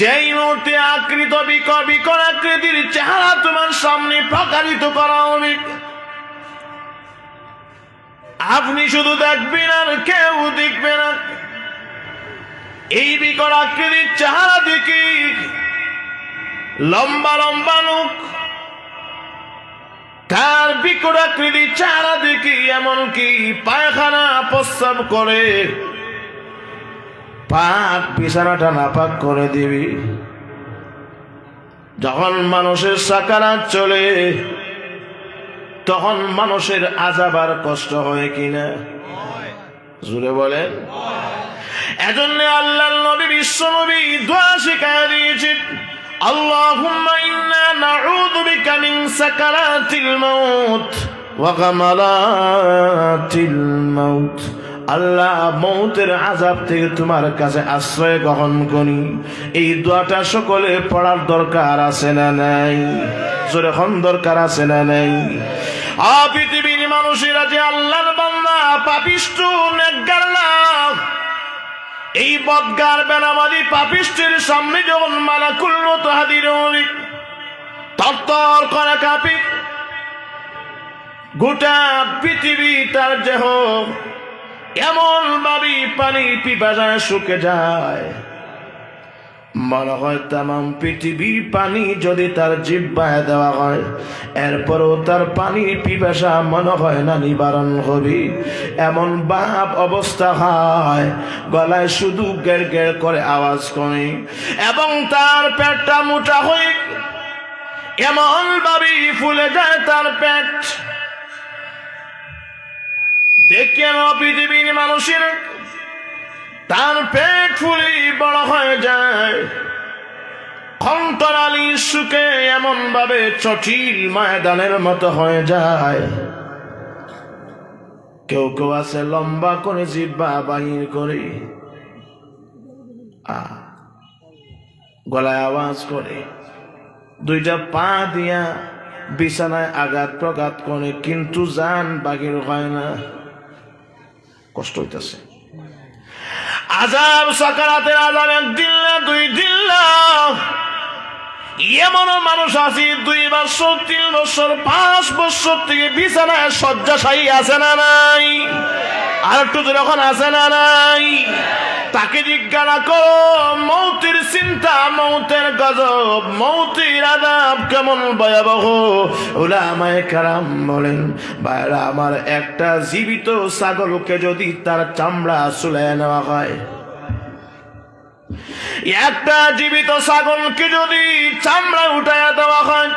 যেই মুহূর্তে আকৃত বিকট আকৃতির চেহারা তোমার সামনে প্রকাশিত করা হবে, আপনি শুধু দেখবেন আর কেউ দেখবে না। এই বিকট আকৃতির চেহারা দেখি লম্বা লম্বা লোক, তার বিকট আকৃতির চেহারা দেখি এমনকি পায়খানা প্রস্রাব করে, পাক বিছানাটা নাপাক করে দিবি। যখন মানুষের সাকারাত চলে তখন মানুষের আযাব আর কষ্ট হয় কিনা? জোরে বলেন। এজন্য আল্লাহর নবী বিশ্ব নবী দোয়া শিখায় দিয়েছেন, আল্লাহুম্মা ইন্না নাউযু বিকা মিন সাকারাতিল মাউত ওয়া গামারাতিল মাউত। আল্লাহ, মৌতের আযাব থেকে তোমার কাছে আশ্রয় গ্রহণ করি। এই দোয়াটা সকলে পড়ার দরকার আছে না নাই? জোরে এখন দরকার আছে না নাই? পৃথিবীর মানুষেরা যে আল্লাহর বান্দা, পাপিষ্ঠ নেককার না, এই বদগার বেনামাজি পাপিষ্ঠের সামনে যখন মালাকুল মউত হাজির হবে, তরতর করে কাঁপে গোটা পৃথিবী, তার দেহ এমন ভাবে পানি পিপাসায় শুকে যায়, মনে হয় তামাম পৃথিবীর পানি যদি তার জিহ্বায় দেওয়া হয়, এরপরও তার পানির পিপাসা মনে হয় না নিবারণ হবে। এমন ভাব অবস্থা হয়, গলায় শুধু গের গের করে আওয়াজ করে, এবং তার পেটটা মোটা হয়ে এমন ভাবে ফুলে যায় তার পেট। দেখে পৃথিবীর মানুষের তার পেট ফুলি বড় হয়ে যায়, কণ্ঠনালী শুকে এমন ভাবে চটিল ময়দানের মতো হয়ে যায়। কেউ কেউ আছে লম্বা করে জিহ্বা বাহির করে গলায় আওয়াজ করে, দুইটা পা দিয়া বিছানায় আঘাত প্রঘাত করে, কিন্তু জান বাহির হয় না, কষ্ট হইতেছে। আযাব, সাকারাতের আযাব একদিন না, দুই দিন না। এমনও মানুষ আছে 2 বছর, 3 বছর, 5 বছর থেকে বিছানায় শয্যাশায়ী আছে না নাই? আর একটু যখন আছে না নাই? তাকে জিজ্ঞাসা করো, মৌতের চিন্তা, মৌতের গজব, মৌতের আযাব কেমন ভয়াবহ। উলামায়ে কেরাম বলেন, ভাইরা আমার, একটা জীবিত ছাগলকে যদি তার চামড়া চুলায় নেওয়া হয়, একটা জীবিত ছাগলকে যদি চামড়া উঠাইয়া দেওয়া হয়,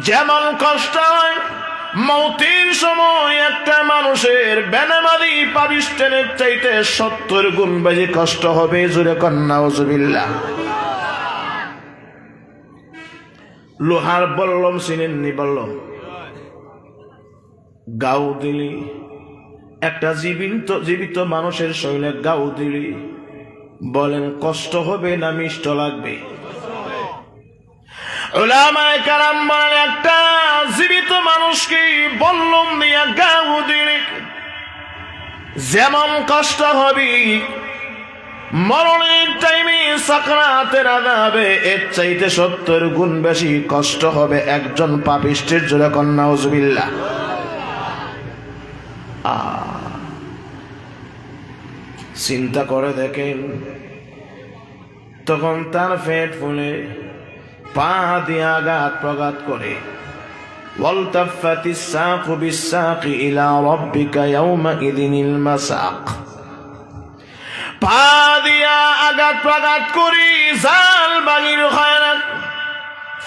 যেমন কষ্ট হয়, মৌতের সময় একটা মানুষের বেনামাজি পাপিষ্ঠের চাইতে 70 গুণ বেশি কষ্ট হবে। জোরে কন্যা নাউজুবিল্লাহ। লোহার বল্লম চিনেননি? বল্লম গাও দিলি, একটা জীবিত মানুষের শরীরে গাও দিলি, বলেন কষ্ট হবে না মিষ্ট লাগবে? উলামায়ে কেরাম বলেন, একটা জীবিত মানুষকে বল্লম দিয়া গাও দিলে যেমন কষ্ট হবে, মরণের টাইমে সাকরাতের আযাবে এর চাইতে 70 গুণ বেশি কষ্ট হবে একজন পাপিষ্ঠের। জোরে কন্যা নাউজুবিল্লাহ। চিন্তা করে দেখেন, তখন তার পেট ফুলে, পা দিয়ে আঘাত প্রঘাত করে, ওয়ালতাফাতিস সাকু বিস-সাকি ইলা রাব্বিকা ইয়াওমাইযিনিল মাসাক। পা দিয়া আঘাত প্রঘাত করি, জাল বাগির হয় না।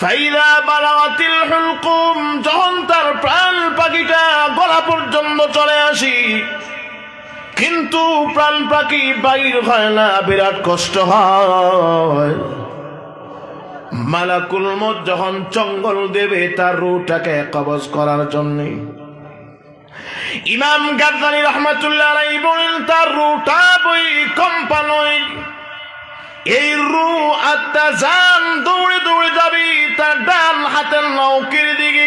ফাইদা বালাগাতিল হুলকুম, যখন তার প্রাণ পাখিটা গলা পর্যন্ত চলে আসি, কিন্তু প্রাণ পাখি বাইর হয় না, বিরাট কষ্ট হয়। মালাকুল মউত যখন চঙ্গল দেবে তার রূহটাকে কবজ করার জন্য, ইমাম গাজ্জালী রাহমাতুল্লাহ আলাইহি বলেন, তার রূহটা বই কম্পন হয়। এই রূহ আত্মা জান দৌড়ে দৌড়ে যাবে তার ডান হাতের নৌকের দিকে,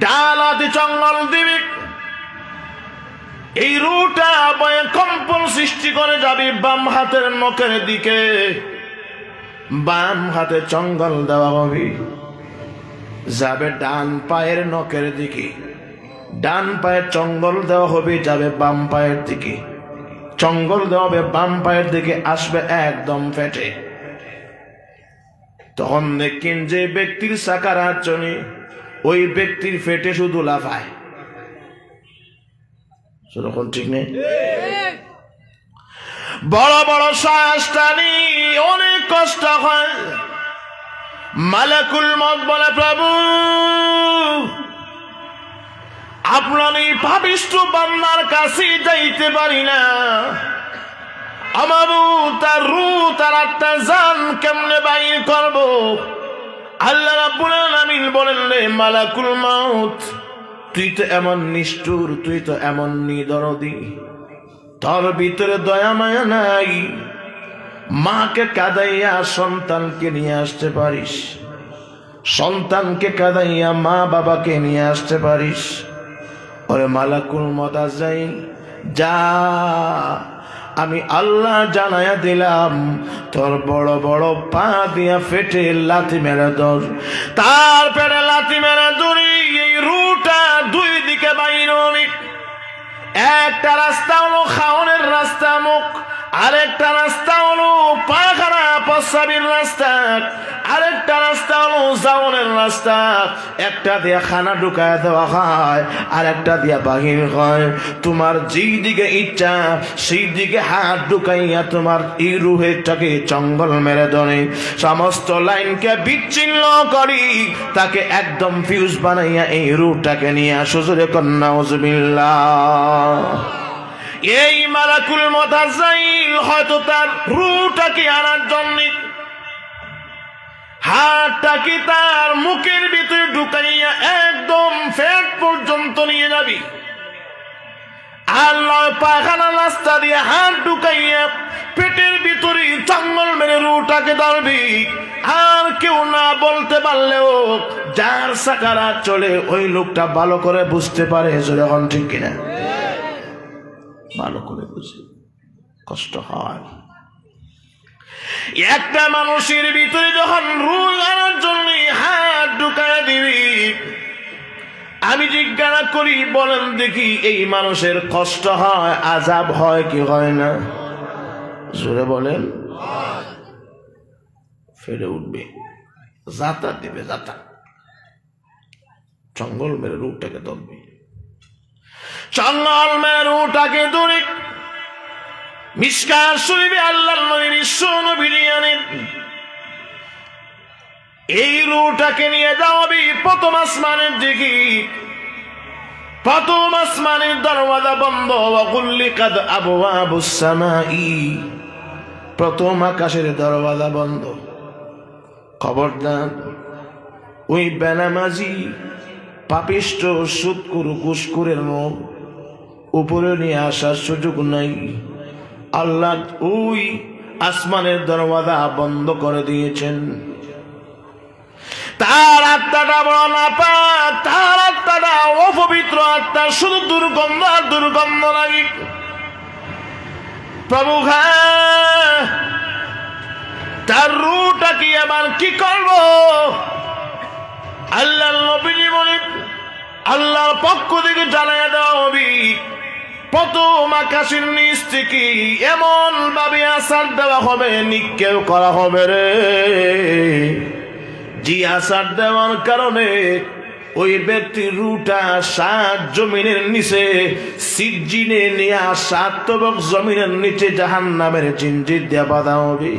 ডান হাতে চঙ্গল দিবে, এই রুটা বয়ে কম্পন সৃষ্টি করে যাবে বাম হাতের নখের দিকে, বাম হাতে চঙ্গল দেওয়া হবে, যাবে ডান পায়ের নখের দিকে, ডান পায়ের চঙ্গল দেওয়া হবে, যাবে বাম পায়ের দিকে, চঙ্গল দেওয়া হবে বাম পায়ের দিকে, আসবে একদম ফেটে। তখন দেখেন যে ব্যক্তির সাকারাত চলে, ওই ব্যক্তির ফেটে শুধু লাফায়। সেরকম ঠিক নেই? বড় বড় শ্বাস টানি, অনেক কষ্ট হয়। মালাকুল মউত বলে, প্রভু আপনার এই পাপিষ্ঠ বান্দার কাছে যাইতে পারি না, আমার তার রূহ তার আত্মা জান কেমনে বাইর করব? আল্লাহ রাব্বুল আলামিন বলেন, রে মালাকুল মউত, তুই তো এমন নিষ্ঠুর, তুই তো এমন নিদরদি, তোর ভিতরে দয়া মায়া নাই। মাকে কাঁদাইয়া সন্তানকে নিয়ে আসতে পারিস, সন্তানকে কাঁদাইয়া মা বাবাকে নিয়ে আসতে পারিস? ওরে মালাকুল মউত আজরাইল, যা, আমি আল্লাহ জানায়া দিলাম, তোর বড় বড় পা দিয়া ফেটে লাথি মেরে ধর। তার পেটে লাথি মেরে ধরি, এই রুটা দুই দিকে বাইর হবে। একটা রাস্তা হলো খাওনের রাস্তা মুখ, আরেকটা রাস্তা হলো পায়খানা প্রস্রাবের রাস্তা, আরেকটা রাস্তা হলো জাওনের রাস্তা। একটা দিয়া খানা ঢুকায় দেওয়া হয়, আর একটা দিয়া বাহির হয়। তোমার যেই দিকে ইচ্ছা সেই দিকে হাত ঢুকাইয়া তোমার এই রুহেরটাকে চঙ্গল মেরে ধরে, সমস্ত লাইনকে বিচ্ছিন্ন করি, তাকে একদম ফিউজ বানাইয়া এই রুহটাকে নিয়ে সুজুরে কন্যা উজবিল্লাহ। এই মালাকুল মউত আজরাইল হয়তো তার রুহটাকে আনার জন্য হাতটাকে তার মুখের ভিতরে ঢুকাইয়া একদম পেট পর্যন্ত নিয়ে যাবি। আল্লাহ পায়খানা রাস্তা দিয়ে হাত ঢুকাইয়া পেটের ভিতরে চঙ্গল মেরে রুহটাকে ধরবি। আর কেউ না বলতে পারলেও যার সাকারাত চলে ওই লোকটা ভালো করে বুঝতে পারে, যখন ঠিক কিনা ভালো করে বুঝে, কষ্ট হয়। একটা মানুষের ভিতরে যখন রূহ আনার জন্য হাত ঢুকায় দিবি, আমি জিজ্ঞাসা করি, বলেন দেখি এই মানুষের কষ্ট হয়, আযাব হয় কি হয় না? জোরে বলেন। ফেরে উঠবে, যাতা দিবে, যাতা চঙ্গল মেরে রূহটাকে ধরবে, চঙ্গল মেরে রূহটাকে ধরে মিশকাত শরীফে আল্লাহর নবী বিশ্ব নবী জানেন, এই রূহটাকে নিয়ে যাওয়াবি প্রথম আসমানের দিকে। প্রথম আসমানের দরওয়াজা বন্ধ, ওয়াগুল্লিকাত আবওয়াবুস সামাই, প্রথম আকাশের দরওয়াজা বন্ধ। খবরদার ওই বেনামাজি পাপিষ্ঠ সুদখোর ঘুষখোরের মুখ উপরে নিয়ে আসার সুযোগ নাই। আল্লাহ ওই আসমানের দরওয়াজা বন্ধ করে দিয়েছেন। তার আত্মাটা বড় নাপাক, তার আত্মাটা অপবিত্র আত্মা, শুধু দুর্গন্ধ আর দুর্গন্ধ লাগে। প্রভু তার রূহটা কি আবার কি করব? আল্লাহর নবী বলেন, আল্লাহর পক্ষ থেকে জানায়া দেওয়া হবে, প্রথম আকাশের নিচ থেকে এমন ভাবে আসার দেওয়া হবে, নিক্ষেপ করা হবে রে। যে আসার দেওয়ার কারণে ওই ব্যক্তির রূহটা 7 জমিনের নিচে সিজ্জিনে নিয়ে 7 তবক জমিনের নিচে জাহান্নামের জিনজির দিয়ে বাঁধা হবে।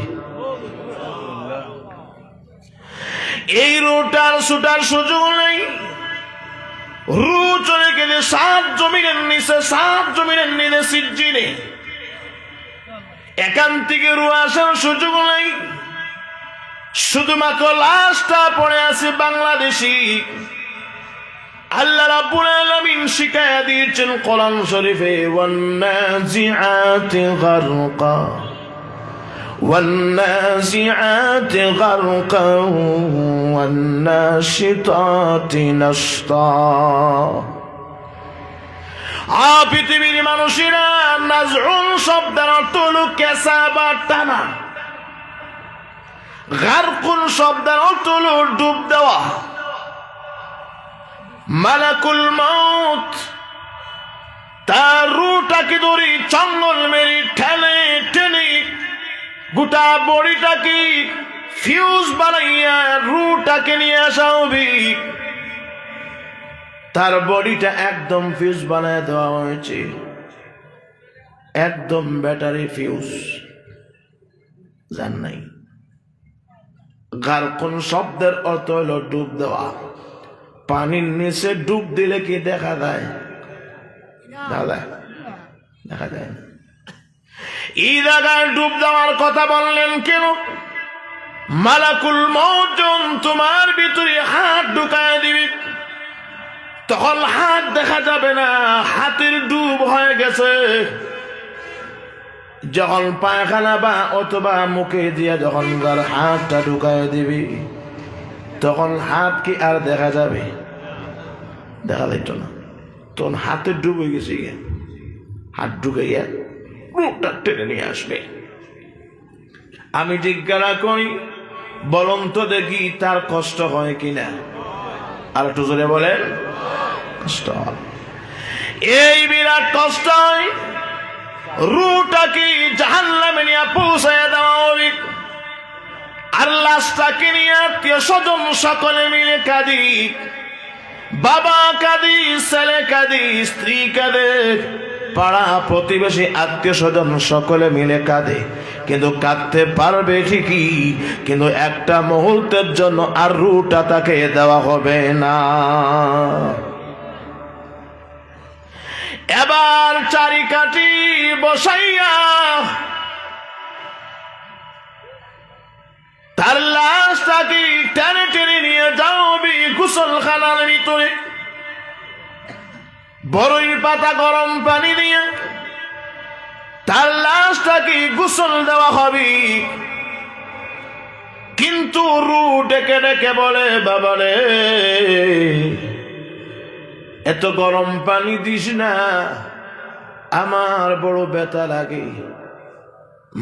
এই রূহটার ছুটার সুযোগ নেই। রূহ চলে গেলে 7 জমিনের নিচে, 7 জমিনের নিচে সিজ্জিনে, এখান থেকে রূহ আসার সুযোগ নেই। শুধুমাত্র লাশটা পড়ে আছে বাংলাদেশি। আল্লাহ রাব্বুল আলামিন শিখায়া দিয়েছেন কোরআন শরীফে, ওয়ান্নাজিআতি গারকা والنازعات غرقا والناشطات نشطا পৃথিবীর মানুষেরা নাজউন শব্দের অর্থ হলো কেঁচা বা টানা, গারকুন শব্দের অর্থ হলো ডুব দেওয়া। মালাকুল মউত তার রুটাকে ধরি চঙ্গল মেরি ঠেলে ঠেলে গোটা বডিটাকে ফিউজ বানাইয়া রুটাকে নিয়ে আসা হবে। তার বডিটা একদম ফিউজ বানায় দেওয়া হয়েছে, একদম ব্যাটারি ফিউজ, জান নাই। গারকুন শব্দের অর্থ হলো ডুব দেওয়া। পানির নিচে ডুব দিলে কি দেখা যায়? দেখা যায় না। এই জায়গায় ডুব দেওয়ার কথা বললেন কেন? মালাকুল মউত তোমার ভিতরে হাত ঢুকায় দিবি, তখন হাত দেখা যাবে না, হাতের ডুব হয়ে গেছে। যখন পায়খানা বা অথবা মুখে দিয়ে যখন তার হাতটা ঢুকায় দিবি, তখন হাত কি আর দেখা যাবে? দেখা যেত না। তখন হাতের ডুব হয়ে গেছে, হাত ঢুকে গিয়ে মুখটা টেনে নিয়ে আসবে। আমি জিজ্ঞাসা করি, বলুন তো দেখি তার কষ্ট হয় কিনা? আর একটু জোরে বলেন, কষ্ট হয়। এই বিরাট কষ্ট হয়। রুটাকে জাহান্নামে নিয়ে পৌঁছায় দেওয়া হবে। আর লাশটাকে নিয়ে আত্মীয় স্বজন সকলে মিলে কাঁদি, বাবা কাঁদি, ছেলে কাঁদি, স্ত্রী কাঁদে, পাড়া প্রতিবেশী আত্মীয় স্বজন সকলে মিলে কাঁদে। কিন্তু কাঁদতে পারবে ঠিকই, কিন্তু একটা মুহূর্তের জন্য আর রুটা তাকে দেওয়া হবে না। এবার চারিকাঠি বসাইয়া তার লাশটাকে টেনে টেনে নিয়ে যাওবি গোসলখানার ভিতরে। বড়ই পাতা গরম পানি দিয়ে তার লাশটাকে গোসল দেওয়া হবে। কিন্তু রু ডেকে ডেকে বলে, বাবা রে, এত গরম পানি দিস না, আমার বড় ব্যথা লাগে।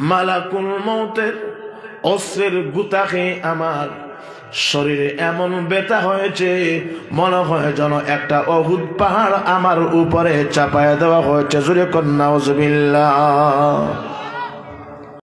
মালাকুল মউতের অস্ত্রের গুতা খেয়ে আমার শরীরে এমন ব্যথা হয়েছে, মনে হয় যেন একটা অহুদ পাহাড় আমার উপরে চাপায় দেওয়া হয়েছে। জোরে কন্যা নাউজুবিল্লাহ।